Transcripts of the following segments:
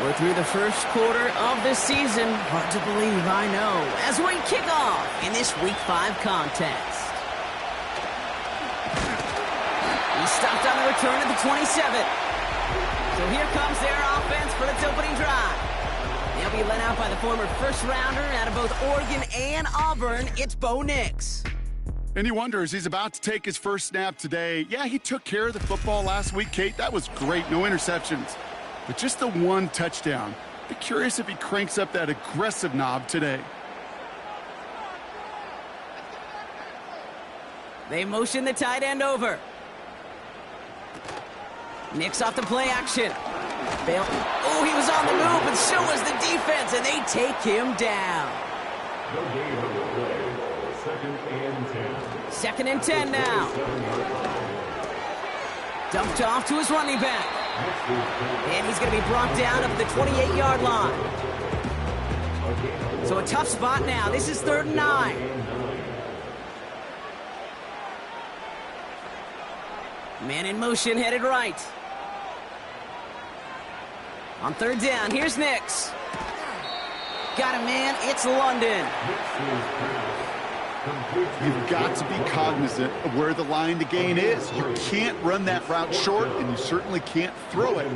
We're through the first quarter of the season. Hard to believe, I know. As we kick off in this Week 5 contest. He stopped on the return at the 27. So here comes their offense for its opening drive. They'll be led out by the former first-rounder out of both Oregon and Auburn. It's Bo Nix. And he wonders, he's about to take his first snap today. Yeah, he took care of the football last week, Kate. That was great. No interceptions. But just the one touchdown. Be curious if he cranks up that aggressive knob today. They motion the tight end over. Nix off the play action. Oh, he was on the move, and so was the defense, and they take him down. Second and 10 now. Dumped off to his running back. And he's going to be brought down up at the 28-yard line. So a tough spot now. This is 3rd and 9. Man in motion, headed right. On 3rd down, here's Nix. Got him, man. It's London. You've got to be cognizant of where the line to gain is. You can't run that route short, and you certainly can't throw it.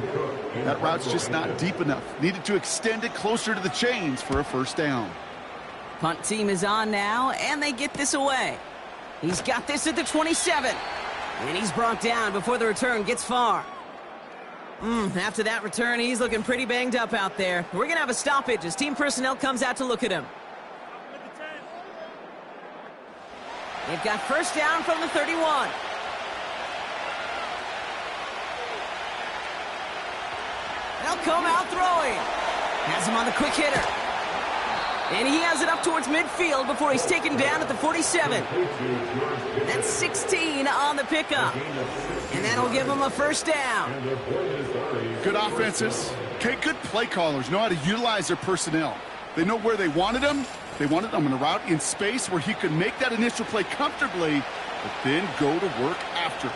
That route's just not deep enough. Needed to extend it closer to the chains for a first down. Punt team is on now, and they get this away. He's got this at the 27. And he's brought down before the return gets far. After that return, he's looking pretty banged up out there. We're going to have a stoppage as team personnel comes out to look at him. They've got first down from the 31. They'll come out throwing. Has him on the quick hitter. And he has it up towards midfield before he's taken down at the 47. That's 16 on the pickup. And that'll give him a first down. Good offenses. Okay, good play callers know how to utilize their personnel. They know where they wanted them. They wanted him in a route in space where he could make that initial play comfortably, but then go to work after.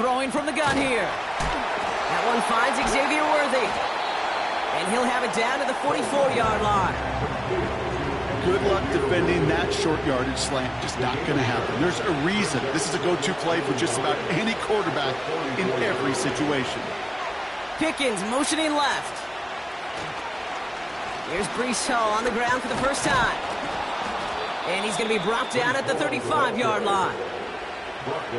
Throwing from the gun here. That one finds Xavier Worthy. And he'll have it down to the 44-yard line. Good luck defending that short yardage slant. Just not going to happen. There's a reason this is a go-to play for just about any quarterback in every situation. Pickens motioning left. Here's Breece Hall on the ground for the first time. And he's going to be brought down at the 35-yard line.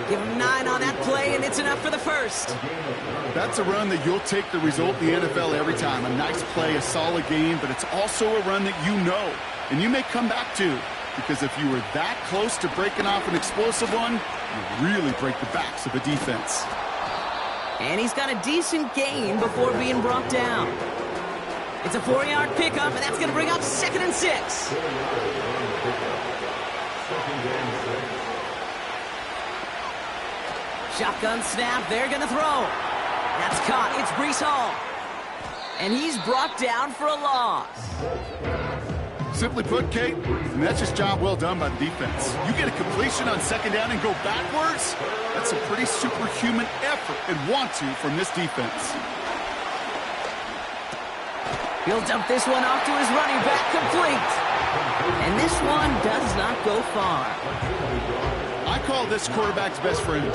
Give him 9 on that play, and it's enough for the first. That's a run that you'll take the result in the NFL every time. A nice play, a solid game, but it's also a run that you know, and you may come back to. Because if you were that close to breaking off an explosive one, you really break the backs of the defense. And he's got a decent gain before being brought down. It's a 4-yard pickup, and that's going to bring up 2nd and 6. Shotgun snap, they're going to throw. That's caught, it's Breece Hall. And he's brought down for a loss. Simply put, Kate, that's just job well done by the defense. You get a completion on 2nd down and go backwards, that's a pretty superhuman effort and want to from this defense. He'll dump this one off to his running back, complete. And this one does not go far. I call this quarterback's best friend.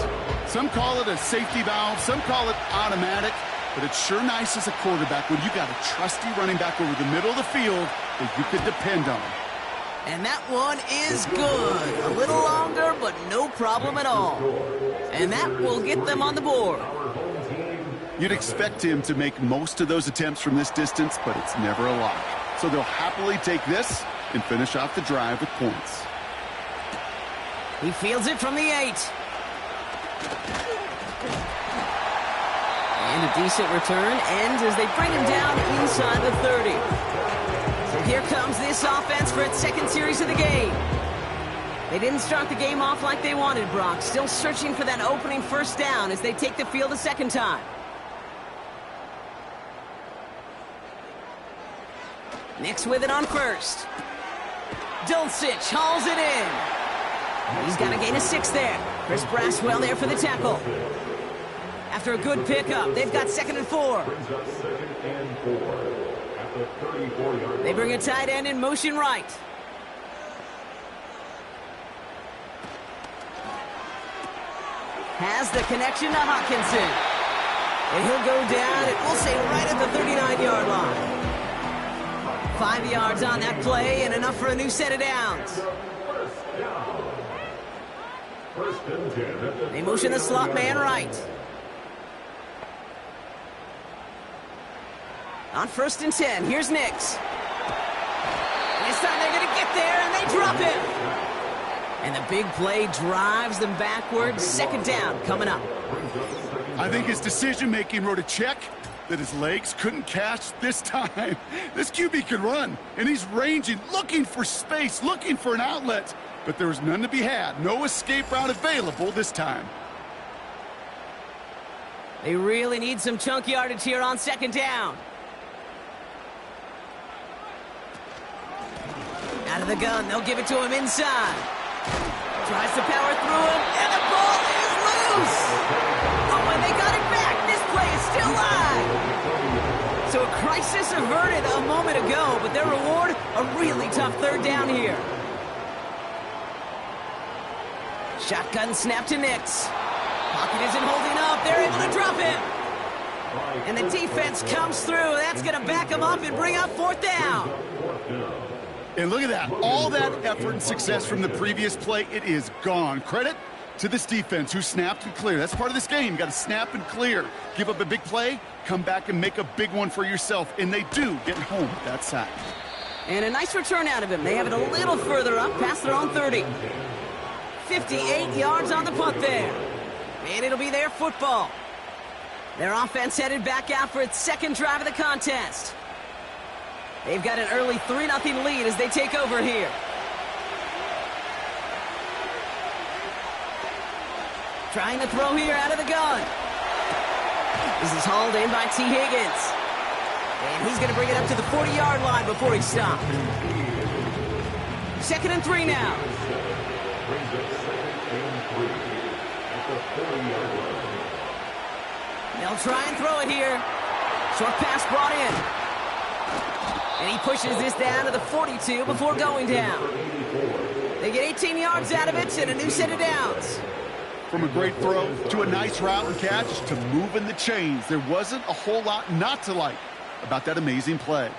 Some call it a safety valve, some call it automatic, but it's sure nice as a quarterback when you got a trusty running back over the middle of the field that you could depend on. And that one is good. A little longer, but no problem at all. And that will get them on the board. You'd expect him to make most of those attempts from this distance, but it's never a lock. So they'll happily take this and finish off the drive with points. He fields it from the 8. And a decent return ends as they bring him down inside the 30. So here comes this offense for its second series of the game. They didn't start the game off like they wanted, Brock. Still searching for that opening first down as they take the field a second time. Nix with it on first. Dulcich hauls it in. He's got to gain a 6 there. Chris Braswell there for the tackle. After a good pickup, they've got 2nd and 4. They bring a tight end in motion right. Has the connection to Hawkinson. And he'll go down, and we'll say right at the 39-yard line. 5 yards on that play, and enough for a new set of downs. They motion the slot man right. On 1st and 10, here's Nix. This time they're going to get there, and they drop him. And the big play drives them backwards. 2nd down coming up. I think his decision-making wrote a check that his legs couldn't catch this time. This QB can run, and he's ranging, looking for space, looking for an outlet. But there was none to be had. No escape route available this time. They really need some chunk yardage here on 2nd down. Out of the gun, they'll give it to him inside. Tries to power through him, and the ball is loose! Oh, and they got it back! This play is still live! So a crisis averted a moment ago, but their reward, a really tough 3rd down here. Shotgun snap to Nix. Pocket isn't holding up. They're able to drop him. And the defense comes through. That's going to back them up and bring up 4th down. And look at that. All that effort and success from the previous play, it is gone. Credit to this defense who snapped and cleared. That's part of this game. You got to snap and clear. Give up a big play, come back and make a big one for yourself. And they do get home with that sack. And a nice return out of him. They have it a little further up past their own 30. 58 yards on the punt there. And it'll be their football. Their offense headed back out for its 2nd drive of the contest. They've got an early 3-0 lead as they take over here. Trying to throw here out of the gun. This is hauled in by T. Higgins. And he's going to bring it up to the 40-yard line before he stopped. 2nd and 3 now. They'll try and throw it here. Short pass brought in. And he pushes this down to the 42 before going down. They get 18 yards out of it and a new set of downs. From a great throw to a nice route and catch to moving the chains, there wasn't a whole lot not to like about that amazing play.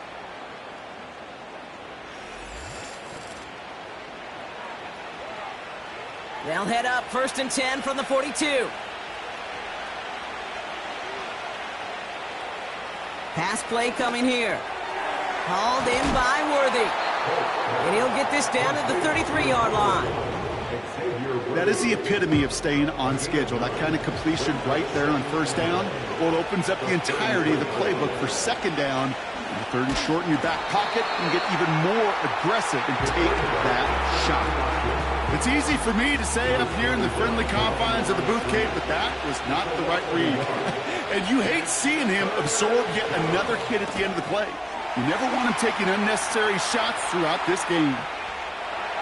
They'll head up 1st and 10 from the 42. Pass play coming here. Hauled in by Worthy. And he'll get this down to the 33-yard line. That is the epitome of staying on schedule. That kind of completion right there on 1st down. Well, it opens up the entirety of the playbook for 2nd down. And 3rd and short in your back pocket and get even more aggressive and take that shot. It's easy for me to say up here in the friendly confines of the booth cave, but that was not the right read. And you hate seeing him absorb yet another hit at the end of the play. You never want him taking unnecessary shots throughout this game.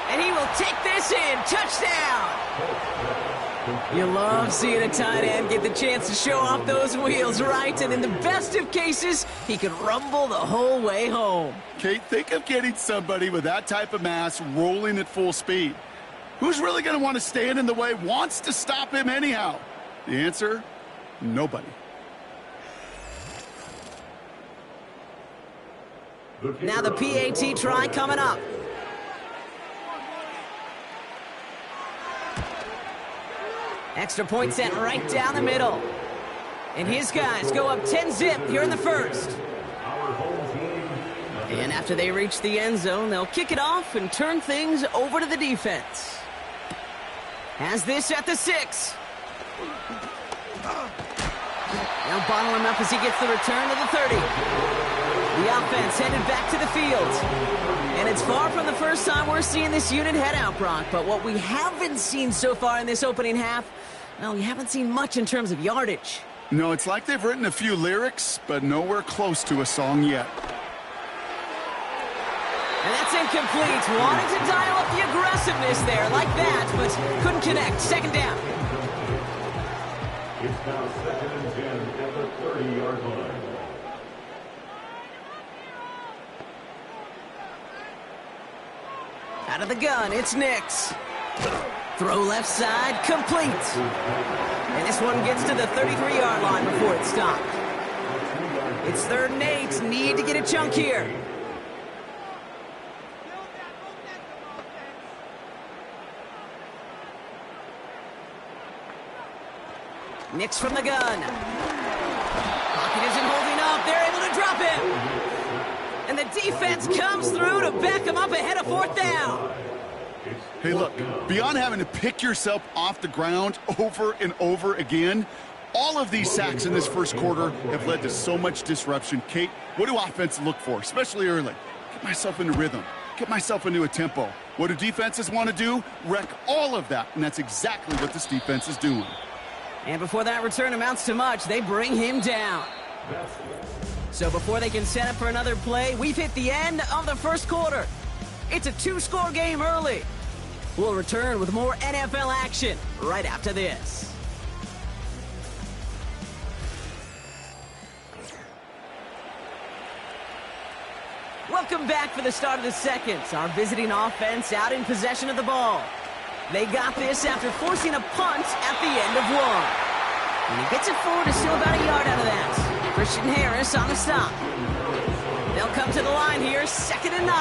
And he will take this in. Touchdown! You love seeing a tight end get the chance to show off those wheels, right? And in the best of cases, he could rumble the whole way home. Kate, think of getting somebody with that type of mass rolling at full speed. Who's really going to want to stand in the way, wants to stop him anyhow? The answer, nobody. Now the PAT try coming up. Extra point sent right down the middle. And his guys go up 10-zip here in the 1st. And after they reach the end zone, they'll kick it off and turn things over to the defense. Has this at the 6. They'll bottle him up as he gets the return to the 30. The offense headed back to the field. And it's far from the first time we're seeing this unit head out, Brock. But what we haven't seen so far in this opening half, well, we haven't seen much in terms of yardage. No, it's like they've written a few lyrics, but nowhere close to a song yet. And that's incomplete. Wanted to dial up the aggressiveness there like that, but couldn't connect. Second down. It's now 2nd and 10 at the 30-yard line. Out of the gun, it's Nix. Throw left side, complete. And this one gets to the 33-yard line before it's stopped. It's 3rd and 8. Need to get a chunk here. Nix from the gun. Pocket isn't holding up. They're able to drop it. And the defense comes through to back them up ahead of 4th down. Hey, look, beyond having to pick yourself off the ground over and over again, all of these sacks in this first quarter have led to so much disruption. Kate, what do offenses look for, especially early? Get myself into rhythm. Get myself into a tempo. What do defenses want to do? Wreck all of that, and that's exactly what this defense is doing. And before that return amounts to much, they bring him down. So before they can set up for another play, we've hit the end of the first quarter. It's a 2-score game early. We'll return with more NFL action right after this. Welcome back for the start of the second. Our visiting offense out in possession of the ball. They got this after forcing a punt at the end of one. And he gets it forward to still about a yard out of that. Christian Harris on the stop. They'll come to the line here, 2nd and 9.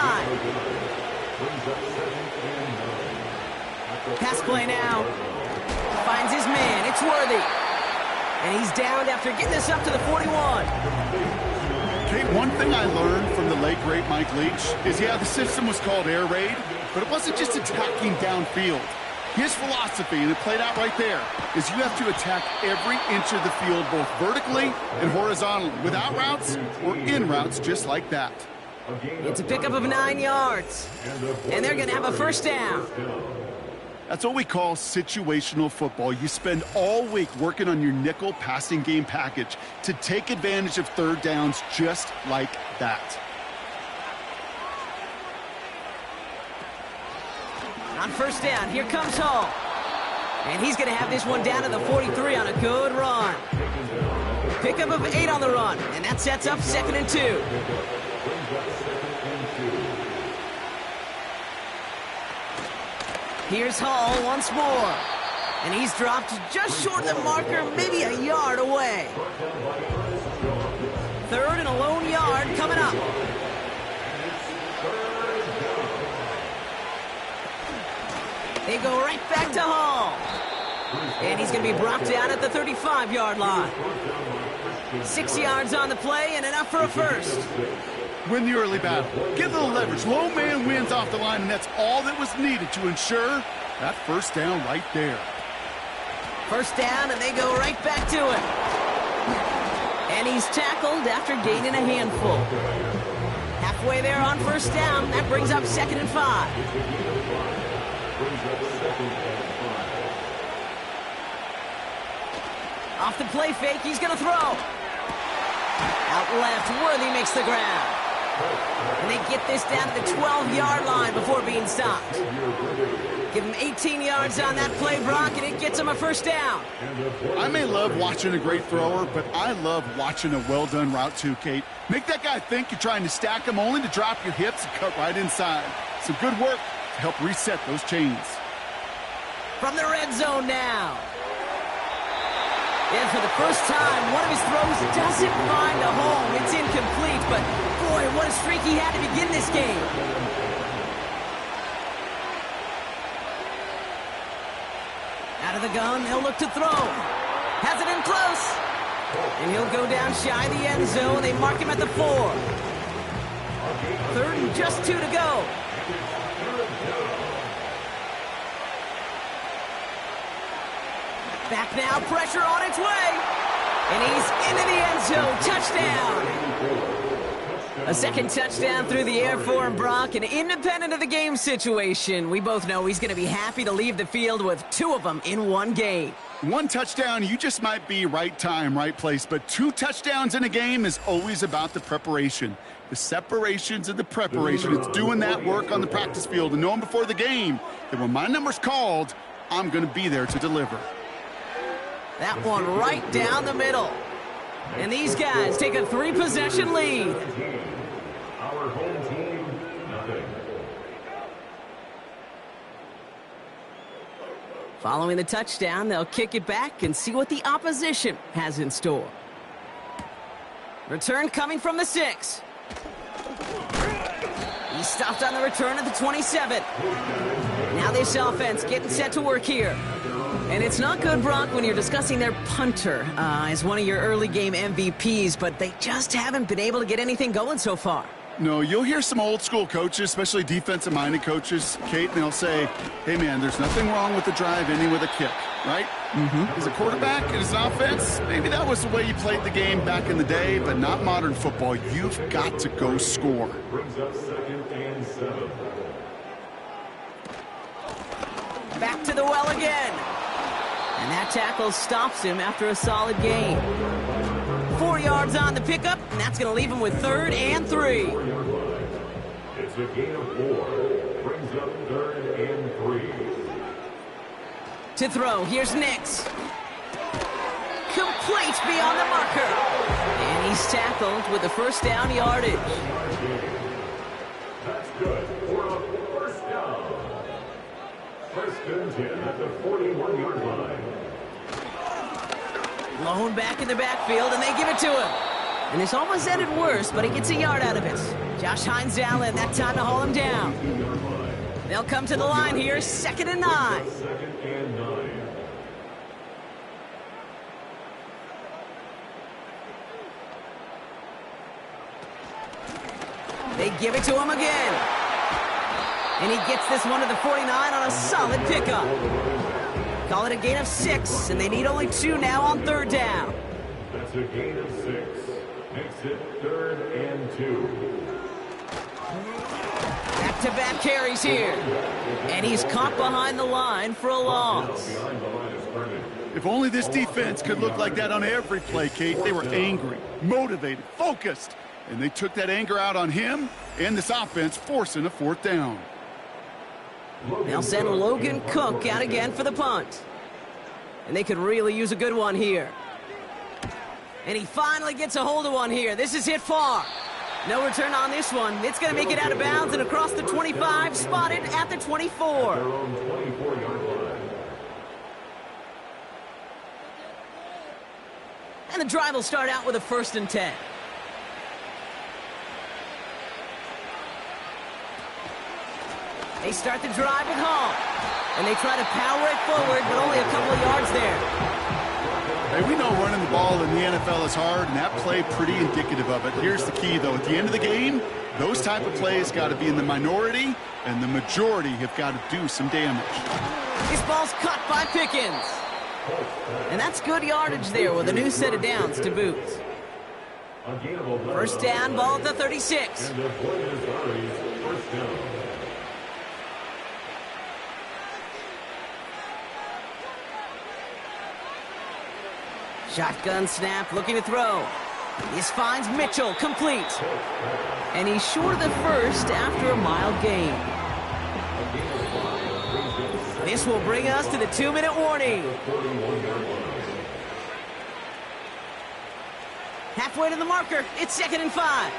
Pass play now. Finds his man. It's Worthy. And he's downed after getting this up to the 41. Kate, one thing I learned from the late, great Mike Leach is, yeah, the system was called air raid, but it wasn't just attacking downfield. His philosophy, and it played out right there, is you have to attack every inch of the field, both vertically and horizontally, without routes or in routes, just like that. It's a pickup of 9 yards. And they're going to have a first down. That's what we call situational football. You spend all week working on your nickel passing game package to take advantage of 3rd downs just like that. On first down, here comes Hall. And he's going to have this one down to the 43 on a good run. Pickup of 8 on the run, and that sets up 2nd and 2. Here's Hall once more. And he's dropped just short of the marker, maybe a yard away. 3rd and a lone yard coming up. They go right back to Hall. And he's going to be brought down at the 35-yard line. 6 yards on the play and enough for a first. Win the early battle. Get a little leverage. Low man wins off the line, and that's all that was needed to ensure that first down right there. First down, and they go right back to it. And he's tackled after gaining a handful. Halfway there on first down. That brings up 2nd and 5. Off the play fake, he's going to throw. Out left, Worthy makes the ground. And they get this down to the 12-yard line before being stopped. Give him 18 yards on that play, Brock, and it gets him a first down. I may love watching a great thrower, but I love watching a well-done route too, Kate. Make that guy think you're trying to stack him, only to drop your hips and cut right inside. Some good work to help reset those chains. From the red zone now. And for the first time, one of his throws doesn't find a home. It's incomplete, but boy, what a streak he had to begin this game. Out of the gun, he'll look to throw. Has it in close. And he'll go down shy of the end zone. They mark him at the 4. 3rd and just 2 to go. Back now, pressure on its way. And he's into the end zone. Touchdown. A second touchdown through the air for him, Brock. And independent of the game situation, we both know he's going to be happy to leave the field with 2 of them in one game. One touchdown, you just might be right time, right place. But 2 touchdowns in a game is always about the preparation. The separations and the preparation. It's doing that work on the practice field and knowing before the game that when my number's called, I'm going to be there to deliver. That one right down the middle. And these guys take a 3-possession lead. Our home team, nothing. Following the touchdown, they'll kick it back and see what the opposition has in store. Return coming from the 6. He stopped on the return at the 27. Now this offense getting set to work here. And it's not good, Brock, when you're discussing their punter as one of your early game MVPs, but they just haven't been able to get anything going so far. No, you'll hear some old school coaches, especially defensive-minded coaches, Kate, and they'll say, hey, man, there's nothing wrong with the drive ending with a kick, right? As a quarterback and as an offense, maybe that was the way you played the game back in the day, but not modern football. You've got to go score. Brings up 2nd and 7. Back to the well again. And that tackle stops him after a solid gain. 4 yards on the pickup, and that's going to leave him with 3rd and 3. It's a gain of 4. Brings up 3rd and 3. To throw, here's Nix. Complete beyond the marker. And he's tackled with the first down yardage. That's good for a first down. 1st and 10 at the 41-yard line. Blown back in the backfield, and they give it to him. And this almost ended worse, but he gets a yard out of it. Josh Hines Allen, that time to haul him down. They'll come to the line here, 2nd and 9. 2nd and 9. They give it to him again. And he gets this one to the 49 on a solid pickup. Call it a gain of 6, and they need only 2 now on 3rd down. That's a gain of 6. Makes it 3rd and 2. Back-to-back carries here. And he's caught behind the line for a loss. Behind the line of scrimmage. If only this defense could look like that on every play, Kate. They were angry, motivated, focused, and they took that anger out on him and this offense, forcing a 4th down. They'll send Logan Cook out again for the punt. And they could really use a good one here. And he finally gets a hold of one here. This is hit far. No return on this one. It's going to make it out of bounds and across the 25, spotted at the 24. Their own 24-yard line. And the drive will start out with a 1st and 10. They start the drive with Hall. And they try to power it forward, but only a couple of yards there. Hey, we know running the ball in the NFL is hard, and that play pretty indicative of it. Here's the key, though. At the end of the game, those type of plays got to be in the minority, and the majority have got to do some damage. This ball's caught by Pickens. And that's good yardage there with a new set of downs to boot. A gain of 11. 1st down, ball at the 36. And the point is Ari's 1st down. Shotgun snap, looking to throw. This finds Mitchell, complete. And he's short of the 1st after a mild gain. This will bring us to the 2-minute warning. Halfway to the marker, it's 2nd and 5.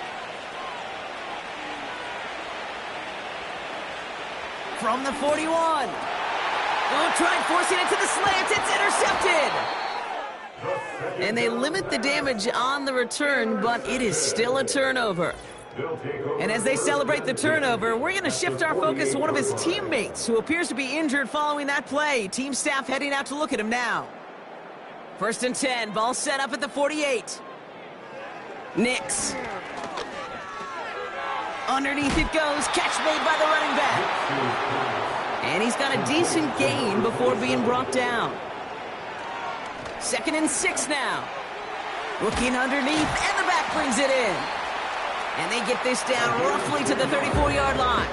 From the 41. They'll try forcing it to the slants, it's intercepted. And they limit the damage on the return, but it is still a turnover. And as they celebrate the turnover, we're going to shift our focus to one of his teammates who appears to be injured following that play. Team staff heading out to look at him now. 1st and 10, ball set up at the 48. Nix. Underneath it goes, catch made by the running back. And he's got a decent gain before being brought down. 2nd and 6 now. Looking underneath, and the back brings it in. And they get this down roughly to the 34-yard line.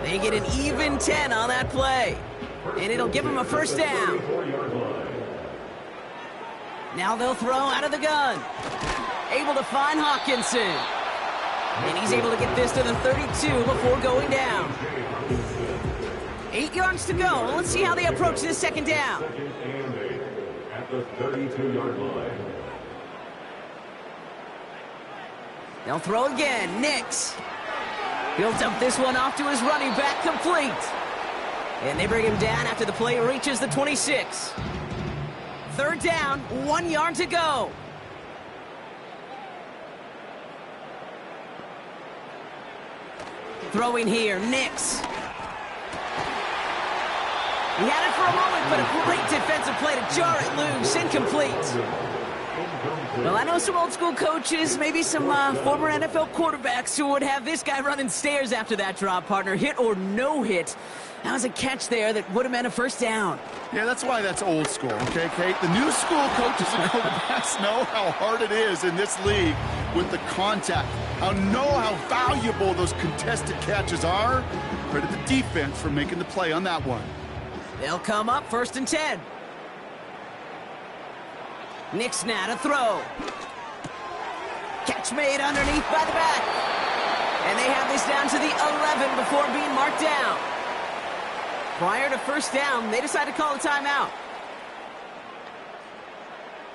They get an even 10 on that play. And it'll give them a 1st down. Now they'll throw out of the gun. Able to find Hawkinson. And he's able to get this to the 32 before going down. 8 yards to go. Let's see how they approach this second down. Second and 8 at the 32-yard line. They'll throw again. Nix. He'll dump this one off to his running back, complete. And they bring him down after the play reaches the 26. Third down, 1 yard to go. Throwing here, Nix. He had it for a moment, but a great defensive play to jar it loose. Incomplete. Well, I know some old-school coaches, maybe some former NFL quarterbacks who would have this guy running stairs after that drop, partner. Hit or no hit. That was a catch there that would have meant a first down. Yeah, that's why that's old school, okay, Kate? The new school coaches and quarterbacks know how hard it is in this league with the contact. Know how valuable those contested catches are. Credit the defense for making the play on that one. They'll come up 1st and 10. Nix now to throw. Catch made underneath by the back. And they have this down to the 11 before being marked down. Prior to first down, they decide to call a timeout.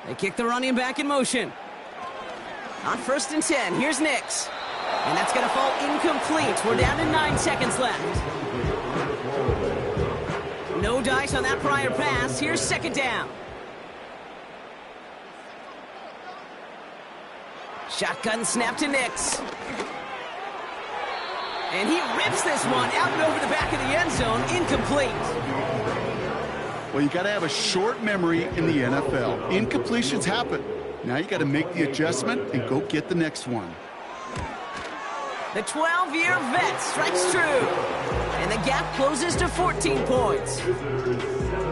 They kick the running back in motion. On 1st and 10, here's Nix. And that's going to fall incomplete. We're down to 9 seconds left. No dice on that prior pass. Here's second down. Shotgun snap to Nix. And he rips this one out and over the back of the end zone. Incomplete. Well, you got to have a short memory in the NFL. Incompletions happen. Now you got to make the adjustment and go get the next one. The 12-year vet strikes true. And the gap closes to 14 points.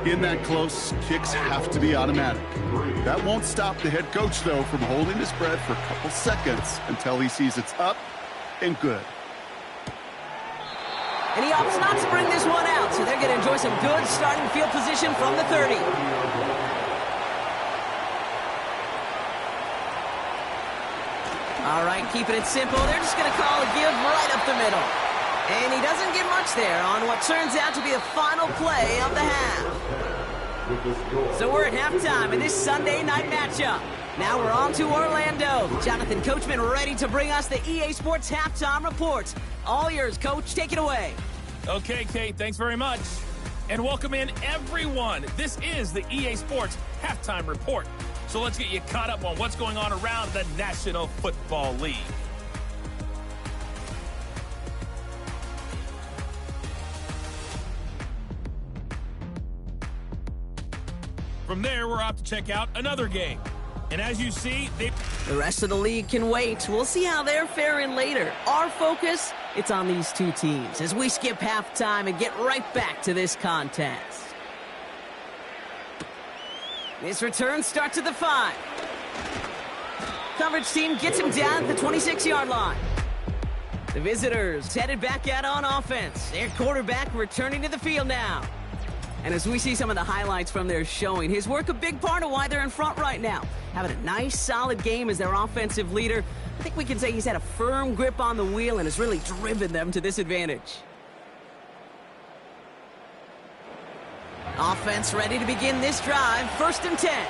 In that close, kicks have to be automatic. That won't stop the head coach, though, from holding his breath for a couple seconds until he sees it's up and good. And he opts not to bring this one out, so they're going to enjoy some good starting field position from the 30. All right, keeping it simple. They're just going to call a give right up the middle. And he doesn't get much there on what turns out to be the final play of the half. So we're at halftime in this Sunday night matchup. Now we're on to Orlando. Jonathan Coachman ready to bring us the EA Sports halftime reports. All yours, Coach. Take it away. Okay, Kate, thanks very much. And welcome in, everyone. This is the EA Sports halftime report. So let's get you caught up on what's going on around the National Football League. From there, we're off to check out another game. And as you see, the rest of the league can wait. We'll see how they're faring later. Our focus, it's on these two teams as we skip halftime and get right back to this contest. This return starts at the 5. Coverage team gets him down at the 26-yard line. The visitors headed back out on offense. Their quarterback returning to the field now. And as we see some of the highlights from their showing, his work a big part of why they're in front right now. Having a nice, solid game as their offensive leader. I think we can say he's had a firm grip on the wheel and has really driven them to this advantage. Offense ready to begin this drive. 1st and 10.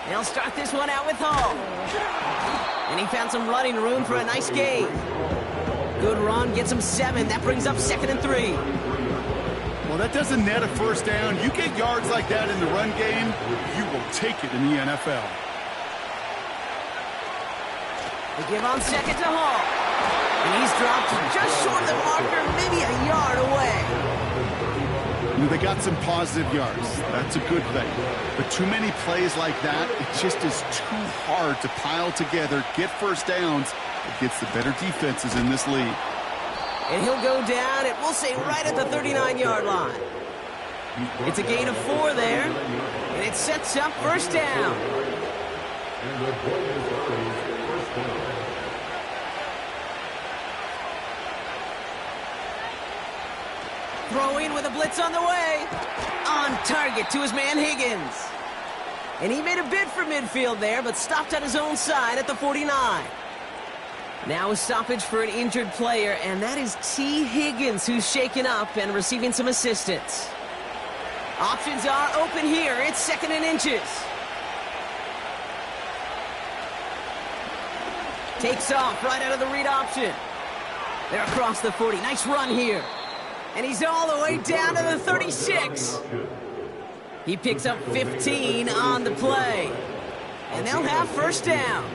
They'll start this one out with Hall. And he found some running room for a nice gain. Good run, gets him 7. That brings up 2nd and 3. Well, that doesn't net a first down. You get yards like that in the run game, you will take it in the NFL. They give on 2nd to Hall. And he's dropped just short of the marker, maybe a yard away. They got some positive yards. That's a good thing. But too many plays like that, it just is too hard to pile together, get first downs against the better defenses in this league. And he'll go down, and we'll say right at the 39-yard line. It's a gain of 4 there, and it sets up first down. And the play is first down. Throwing with a blitz on the way. On target to his man Higgins. And he made a bid for midfield there, but stopped on his own side at the 49. Now a stoppage for an injured player, and that is T. Higgins, who's shaken up and receiving some assistance. Options are open here. It's 2nd and inches. Takes off right out of the read option. They're across the 40. Nice run here. And he's all the way down to the 36. He picks up 15 on the play. And they'll have first down.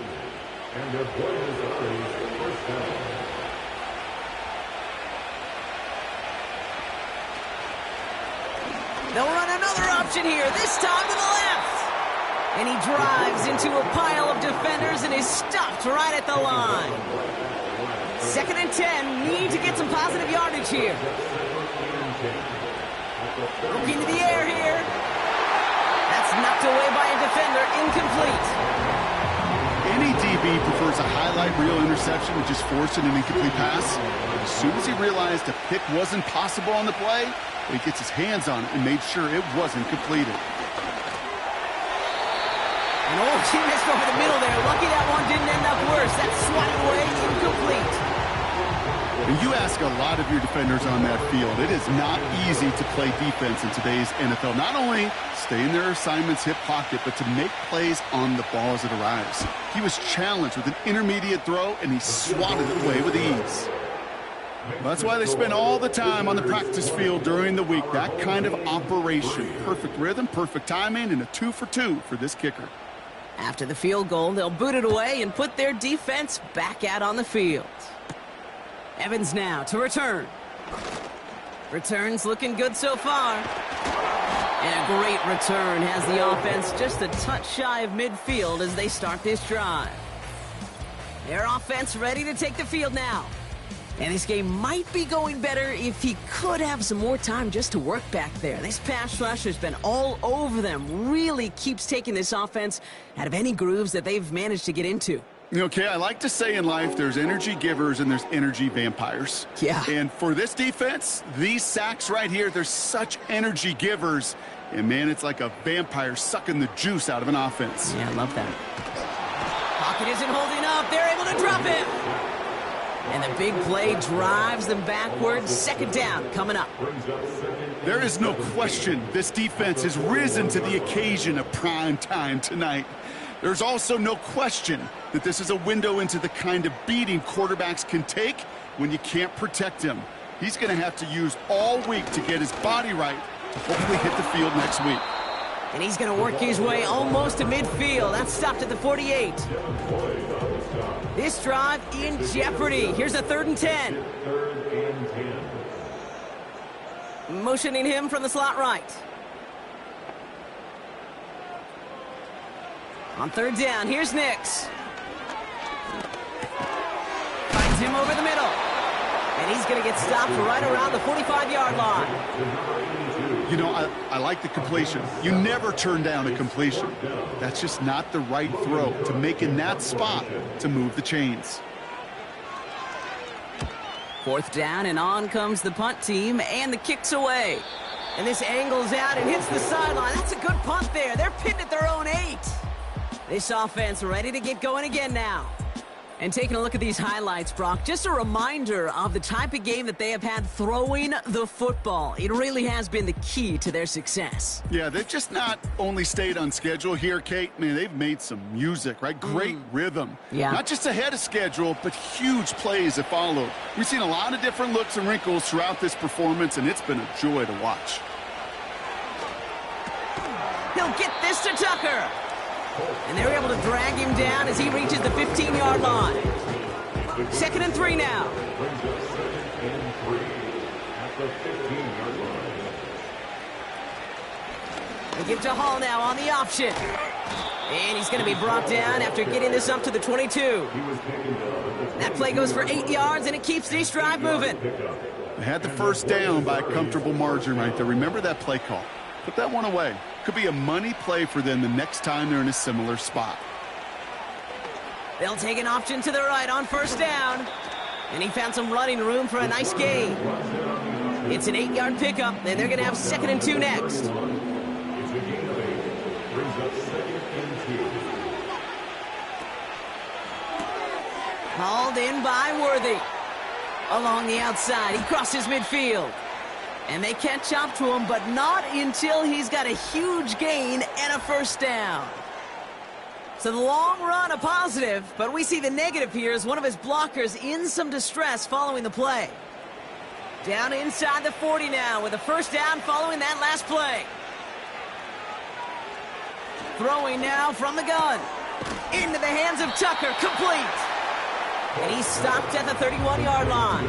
And the play is first down. They'll run another option here, this time to the left. And he drives into a pile of defenders and is stopped right at the line. 2nd and 10, need to get some positive yardage here. Looking to the air here. That's knocked away by a defender, incomplete. Any DB prefers a highlight reel interception to just forcing an incomplete pass. But as soon as he realized a pick wasn't possible on the play, he gets his hands on it and made sure it wasn't completed. And he missed over the middle there. Lucky that one didn't end up worse. That's swatted away, incomplete. When you ask a lot of your defenders on that field, it is not easy to play defense in today's NFL. Not only stay in their assignment's hip pocket, but to make plays on the ball as it arrives. He was challenged with an intermediate throw, and he swatted it away with ease. That's why they spend all the time on the practice field during the week. That kind of operation. Perfect rhythm, perfect timing, and a 2 for 2 for this kicker. After the field goal, they'll boot it away and put their defense back out on the field. Evans now to return. Returns looking good so far. And a great return has the offense just a touch shy of midfield as they start this drive. Their offense ready to take the field now. And this game might be going better if he could have some more time just to work back there. This pass rush has been all over them. Really keeps taking this offense out of any grooves that they've managed to get into. Okay, I like to say in life there's energy givers and there's energy vampires. Yeah. And for this defense, these sacks right here, they're such energy givers. And, man, it's like a vampire sucking the juice out of an offense. Yeah, I love that. Pocket isn't holding up. They're able to drop him. And the big play drives them backwards. 2nd down coming up. There is no question this defense has risen to the occasion of prime time tonight. There's also no question that this is a window into the kind of beating quarterbacks can take when you can't protect him. He's going to have to use all week to get his body right to hopefully hit the field next week. And he's going to work his way almost to midfield. That's stopped at the 48. This drive in jeopardy. Here's a 3rd and 10. Motioning him from the slot right. On 3rd down, here's Nix. Finds him over the middle. And he's going to get stopped right around the 45-yard line. You know, I like the completion. You never turn down a completion. That's just not the right throw to make in that spot to move the chains. 4th down, and on comes the punt team, and the kick's away. And this angles out and hits the sideline. That's a good punt there. They're pinned at their own 8. This offense ready to get going again now. And taking a look at these highlights, Brock, just a reminder of the type of game that they have had throwing the football. It really has been the key to their success. Yeah, they've just not only stayed on schedule here, Kate. Man, they've made some music, right? Great rhythm. Yeah. Not just ahead of schedule, but huge plays have followed. We've seen a lot of different looks and wrinkles throughout this performance, and it's been a joy to watch. He'll get this to Tucker. And they're able to drag him down as he reaches the 15-yard line. 2nd and 3 now. They give to Hall now on the option. And he's going to be brought down after getting this up to the 22. That play goes for 8 yards, and it keeps this drive moving. They had the first down by a comfortable margin right there. Remember that play call. Put that one away. Could be a money play for them the next time they're in a similar spot. They'll take an option to the right on 1st down. And he found some running room for a nice gain. It's an 8-yard pickup, and they're going to have 2nd and 2 next. It's a gain of 8. Brings up 2nd and 2. Hauled in by Worthy. Along the outside, he crosses midfield. And they catch up to him, but not until he's got a huge gain and a first down. So the long run, a positive, but we see the negative here as one of his blockers in some distress following the play. Down inside the 40 now with a first down following that last play. Throwing now from the gun. Into the hands of Tucker, complete. And he's stopped at the 31-yard line.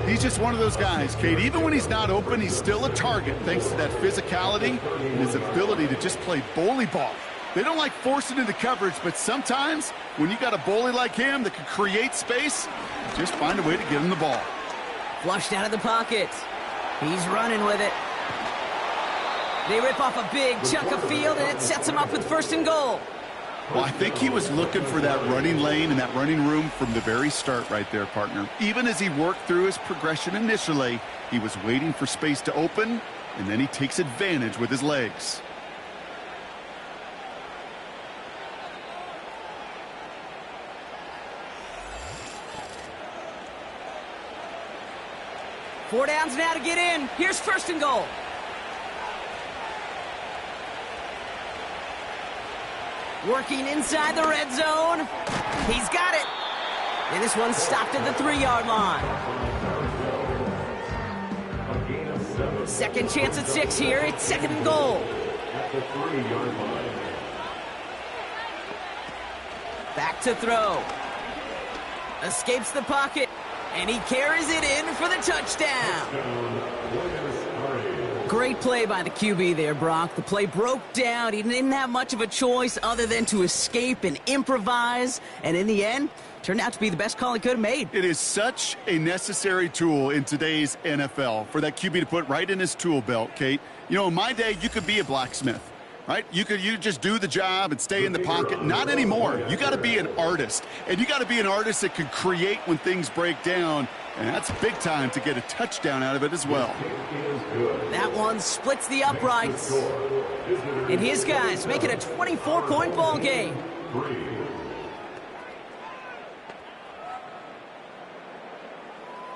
He's just one of those guys, Kate. Even when he's not open, he's still a target thanks to that physicality and his ability to just play bully ball. They don't like forcing into coverage, but sometimes when you got a bully like him that can create space, just find a way to get him the ball. Flushed out of the pocket. He's running with it. They rip off a big chunk of field, and it sets him up with 1st and goal. Well, I think he was looking for that running lane and that running room from the very start right there, partner. Even as he worked through his progression initially, he was waiting for space to open, and then he takes advantage with his legs. Four downs now to get in. Here's 1st and goal. Working inside the red zone. He's got it. And this one's stopped at the 3-yard line. 2nd chance at 6 here. It's 2nd and goal. At the 3-yard line. Back to throw. Escapes the pocket. And he carries it in for the touchdown. Great play by the QB there, Brock. The play broke down. He didn't have much of a choice other than to escape and improvise. And in the end, turned out to be the best call he could have made. It is such a necessary tool in today's NFL for that QB to put right in his tool belt, Kate. You know, in my day, you could be a blacksmith. Right? You just do the job and stay in the pocket. Not anymore. You got to be an artist. And you got to be an artist that can create when things break down. And that's big time to get a touchdown out of it as well. That one splits the uprights. And his guys make it a 24-point ball game.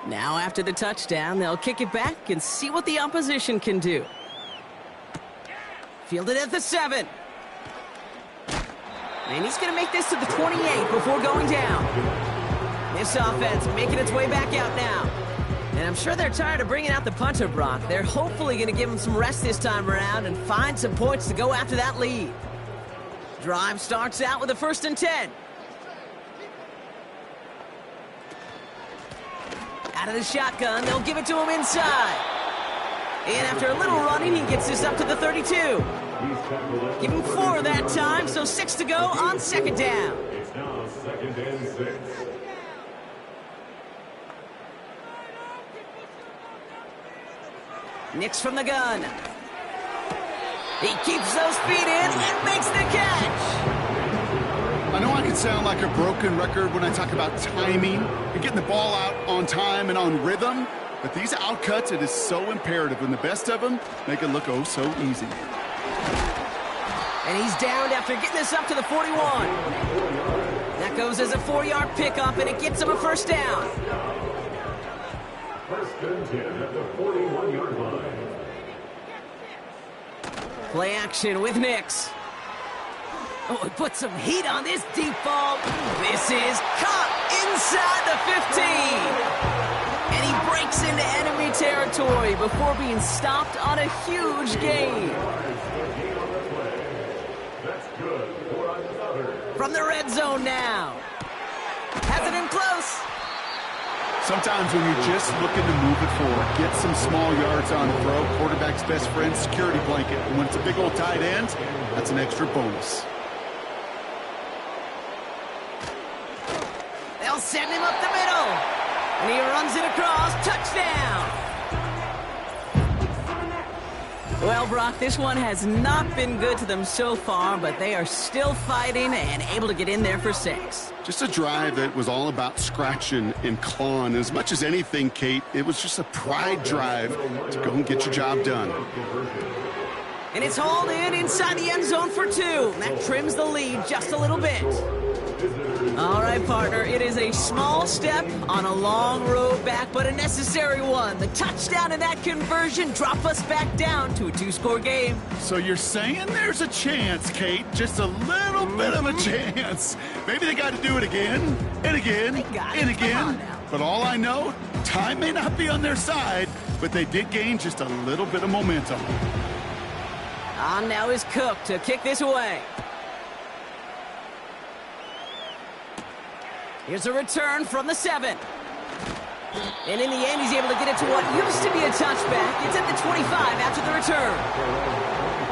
Now after the touchdown, they'll kick it back and see what the opposition can do. Fielded at the 7. And he's going to make this to the 28 before going down. This offense making its way back out now. And I'm sure they're tired of bringing out the punter, Brock. They're hopefully going to give him some rest this time around and find some points to go after that lead. Drive starts out with a 1st and 10. Out of the shotgun, they'll give it to him inside. And after a little running, he gets this up to the 32. Give him 4 that time, so 6 to go on 2nd down. It's now 2nd and 6. Nix from the gun. He keeps those feet in and makes the catch. I know I can sound like a broken record when I talk about timing and getting the ball out on time and on rhythm. But these outcuts, it is so imperative, and the best of them make it look oh so easy. And he's downed after getting this up to the 41. That goes as a 4-yard pickup, and it gets him a 1st down. 1st and 10 at the 41-yard line. Play action with Nix. Oh, he put some heat on this deep ball. This is caught inside the 15. And he breaks into enemy territory before being stopped on a huge gain. From the red zone now. Has it in close. Sometimes when you're just looking to move it forward, get some small yards on a throw, quarterback's best friend, security blanket. And when it's a big old tight end, that's an extra bonus. They'll send him up the middle. And he runs it across. Touchdown. Well, Brock, this one has not been good to them so far, but they are still fighting and able to get in there for 6. Just a drive that was all about scratching and clawing. As much as anything, Kate, it was just a pride drive to go and get your job done. And it's hauled in inside the end zone for 2. That trims the lead just a little bit. All right, partner, it is a small step on a long road back, but a necessary one. The touchdown and that conversion drop us back down to a 2-score game. So you're saying there's a chance, Kate, just a little bit of a chance. Maybe they got to do it again and again and again. But all I know, time may not be on their side, but they did gain just a little bit of momentum. On now is Cook to kick this away. Here's a return from the 7. And in the end, he's able to get it to what used to be a touchback. It's at the 25 after the return.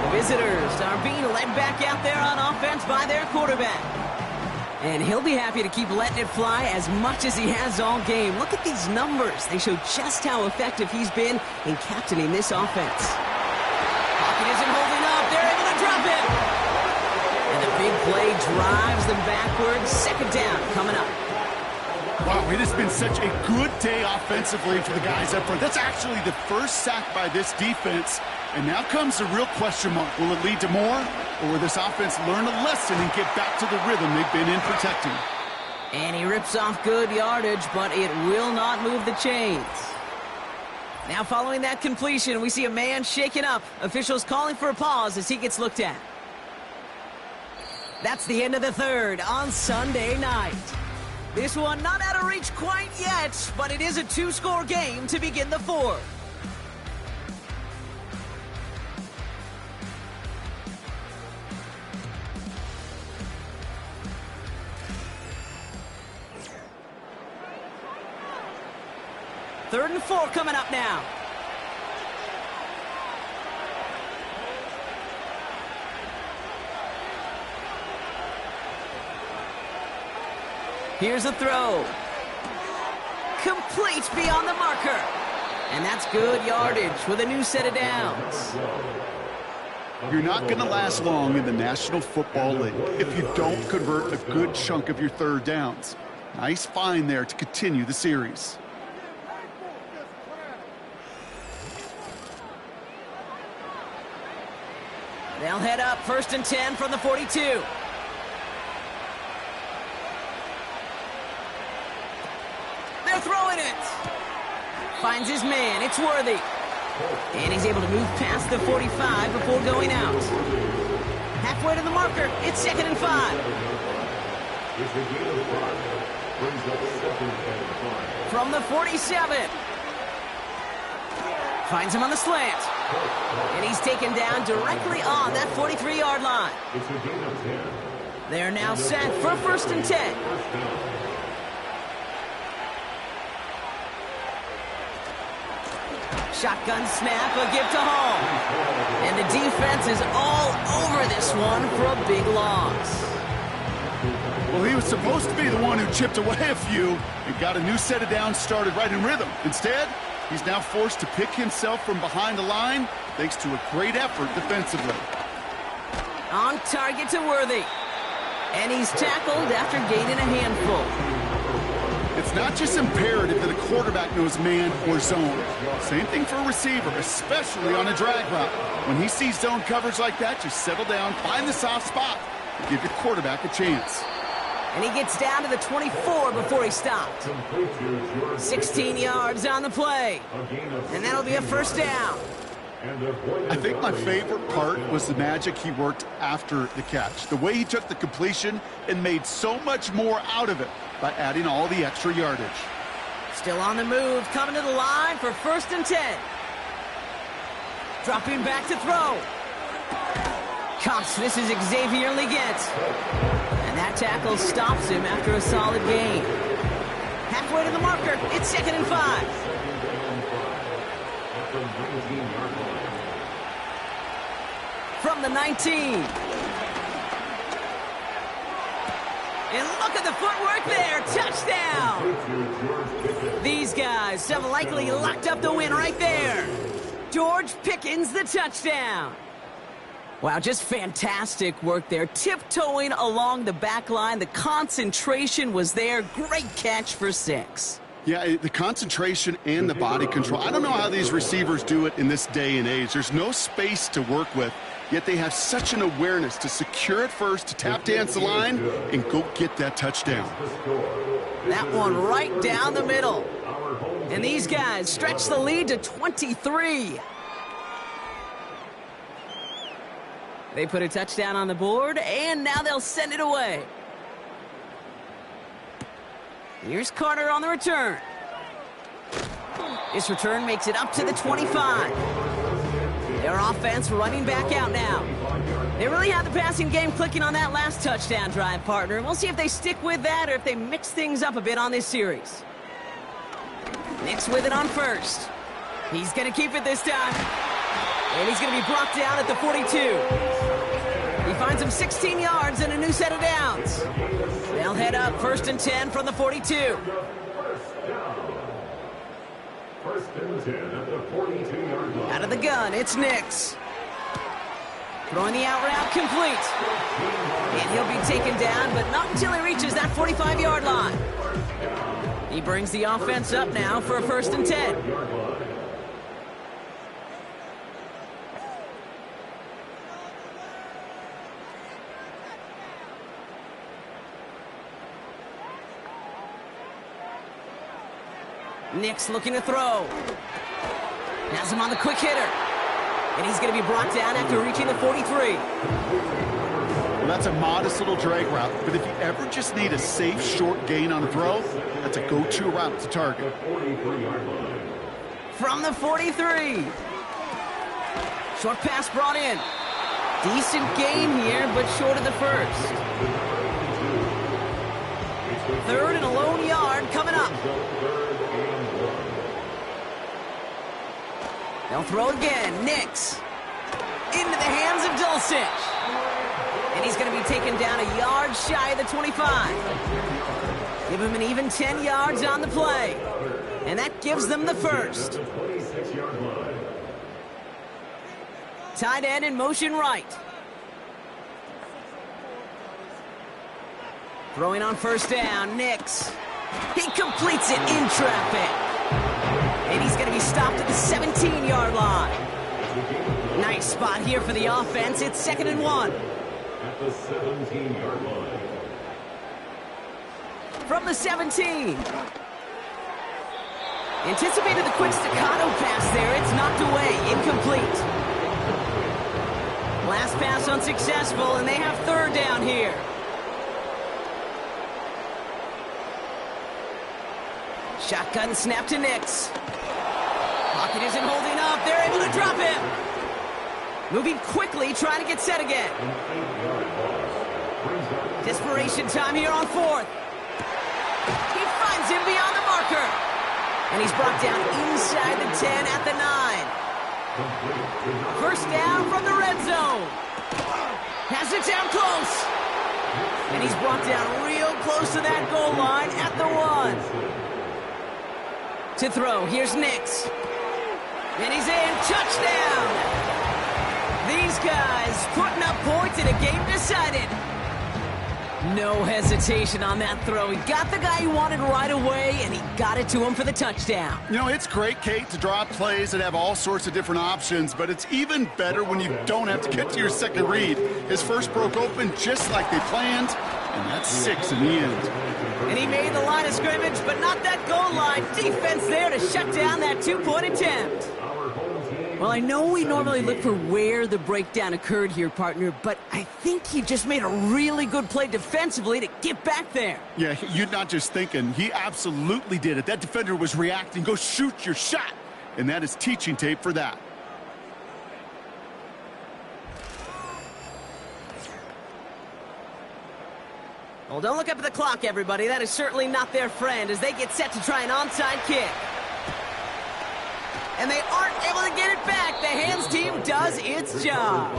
The visitors are being led back out there on offense by their quarterback. And he'll be happy to keep letting it fly as much as he has all game. Look at these numbers. They show just how effective he's been in captaining this offense. Pocket isn't holding up. They're able to drop him. And the big play drives them backwards. Second down coming up. Wow, it has been such a good day offensively for the guys up front. That's actually the first sack by this defense. And now comes the real question mark. Will it lead to more? Or will this offense learn a lesson and get back to the rhythm they've been in protecting? And he rips off good yardage, but it will not move the chains. Now following that completion, we see a man shaken up. Officials calling for a pause as he gets looked at. That's the end of the third on Sunday night. This one not out of reach quite yet, but it is a 2-score game to begin the fourth. Third and 4 coming up now. Here's a throw. Complete beyond the marker. And that's good yardage with a new set of downs. You're not going to last long in the National Football League if you don't convert a good chunk of your third downs. Nice find there to continue the series. They'll head up 1st and 10 from the 42. They're throwing it. Finds his man. It's Worthy. And he's able to move past the 45 before going out. Halfway to the marker. It's 2nd and 5. From the 47. Finds him on the slant. And he's taken down directly on that 43-yard line. They're now set for 1st and 10. Shotgun snap, a give to Hall. And the defense is all over this one for a big loss. Well, he was supposed to be the one who chipped away a few and got a new set of downs started right in rhythm. Instead, he's now forced to pick himself from behind the line thanks to a great effort defensively. On target to Worthy. And he's tackled after gaining a handful. It's not just imperative that a quarterback knows man or zone. Same thing for a receiver, especially on a drag route. When he sees zone coverage like that, just settle down, find the soft spot, and give your quarterback a chance. And he gets down to the 24 before he stopped. 16 yards on the play. And that'll be a 1st down. I think my favorite part was the magic he worked after the catch. The way he took the completion and made so much more out of it by adding all the extra yardage. Still on the move, coming to the line for 1st and 10. Dropping back to throw. Cuffs, this is Xavier Leggett. And that tackle stops him after a solid gain. Halfway to the marker, it's 2nd and 5. From the 19. And look at the footwork there. Touchdown. These guys have likely locked up the win right there. George Pickens the touchdown. Wow, just fantastic work there. Tiptoeing along the back line. The concentration was there. Great catch for 6. Yeah, the concentration and the body control. I don't know how these receivers do it in this day and age. There's no space to work with, yet they have such an awareness to secure it first, to tap dance the line, and go get that touchdown. That one right down the middle. And these guys stretch the lead to 23. They put a touchdown on the board, and now they'll send it away. Here's Carter on the return. This return makes it up to the 25. Their offense running back out now. They really had the passing game clicking on that last touchdown drive, partner. We'll see if they stick with that or if they mix things up a bit on this series. Nick's with it on first. He's going to keep it this time. And he's going to be brought down at the 42. He finds him 16 yards and a new set of downs. They'll head up 1st and 10 from the 42. First and 10 at the 42-yard line. Out of the gun, it's Nix. Throwing the out route complete. And he'll be taken down, but not until he reaches that 45-yard line. He brings the offense up now for a 1st and 10. Nix looking to throw. Has him on the quick hitter. And he's going to be brought down after reaching the 43. Well, that's a modest little drag route, but if you ever just need a safe, short gain on a throw, that's a go-to route to target. From the 43. Short pass brought in. Decent gain here, but short of the first. 3rd and a lone yard coming up. They'll throw again. Nix. Into the hands of Dulcich. And he's going to be taken down a yard shy of the 25. Give him an even 10 yards on the play. And that gives them the first. Tight end in motion right. Throwing on 1st down. Nix. He completes it in traffic. And he's going to be stopped at the 17-yard line. Nice spot here for the offense. It's 2nd and 1. At the 17-yard line. From the 17. Anticipated the quick staccato pass there. It's knocked away. Incomplete. Last pass unsuccessful, and they have 3rd down here. Shotgun snap to Nix. Pocket isn't holding up. They're able to drop him. Moving quickly, trying to get set again. Desperation time here on 4th. He finds him beyond the marker. And he's brought down inside the 10 at the 9. 1st down from the red zone. Has it down close. And he's brought down real close to that goal line at the 1. To throw, here's Nix. And he's in, touchdown! These guys putting up points in a game decided. No hesitation on that throw. He got the guy he wanted right away, and he got it to him for the touchdown. You know, it's great, Kate, to draw plays that have all sorts of different options, but it's even better when you don't have to get to your second read. His first broke open just like they planned, and that's 6 in the end. And he made the line of scrimmage, but not that goal line. Defense there to shut down that 2-point attempt. Well, I know we normally look for where the breakdown occurred here, partner, but I think he just made a really good play defensively to get back there. Yeah, you're not just thinking. He absolutely did it. That defender was reacting. Go shoot your shot. And that is teaching tape for that. Well, don't look up at the clock, everybody. That is certainly not their friend as they get set to try an onside kick. And they aren't able to get it back. The hands team does its job.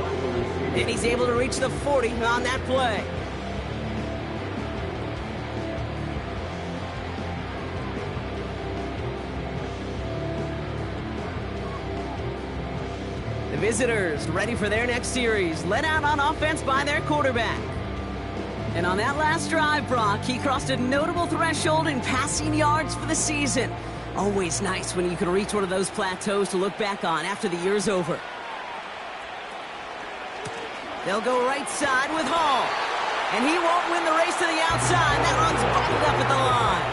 And he's able to reach the 40 on that play. visitors, ready for their next series, led out on offense by their quarterback. And on that last drive, Brock, he crossed a notable threshold in passing yards for the season. Always nice when you can reach one of those plateaus to look back on after the year's over. They'll go right side with Hall. And he won't win the race to the outside. That run's bottled up at the line.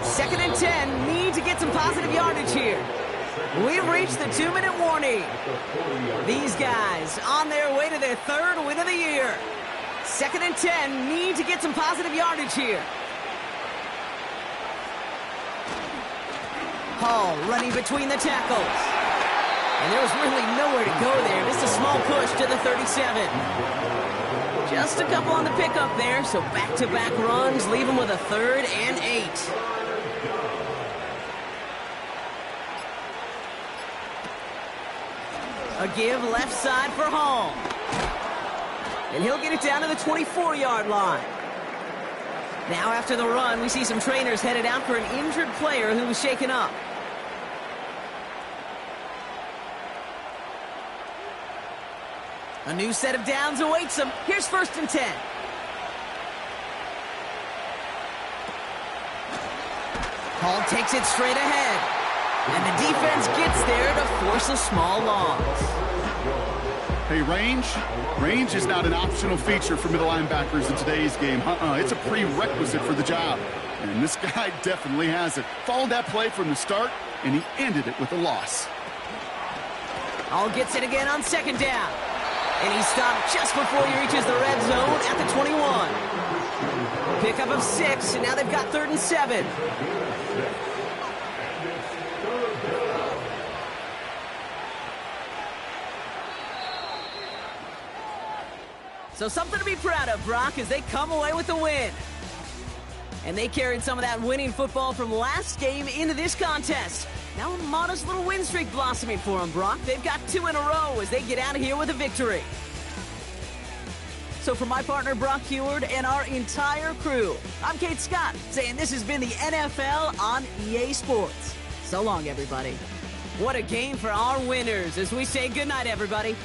2nd and 10, need to get some positive yardage here. We've reached the 2-minute warning. These guys on their way to their 3rd win of the year. 2nd and 10, need to get some positive yardage here. Hall running between the tackles. And there was really nowhere to go there. Just a small push to the 37. Just a couple on the pickup there, so back-to-back runs leave him with a 3rd and 8. A give left side for Hall. And he'll get it down to the 24-yard line. Now after the run, we see some trainers headed out for an injured player who was shaken up. A new set of downs awaits him. Here's 1st and 10. Hall takes it straight ahead. And the defense gets there to force a small loss. Hey, range is not an optional feature for middle linebackers in today's game. It's a prerequisite for the job. And this guy definitely has it. Followed that play from the start, and he ended it with a loss. Hall gets it again on 2nd down. And he stopped just before he reaches the red zone at the 21. Pickup of 6, and now they've got 3rd and 7. So something to be proud of, Brock, as they come away with the win. And they carried some of that winning football from last game into this contest. Now a modest little win streak blossoming for them, Brock. They've got 2 in a row as they get out of here with a victory. So for my partner, Brock Heward, and our entire crew, I'm Kate Scott, saying this has been the NFL on EA Sports. So long, everybody. What a game for our winners as we say goodnight, everybody.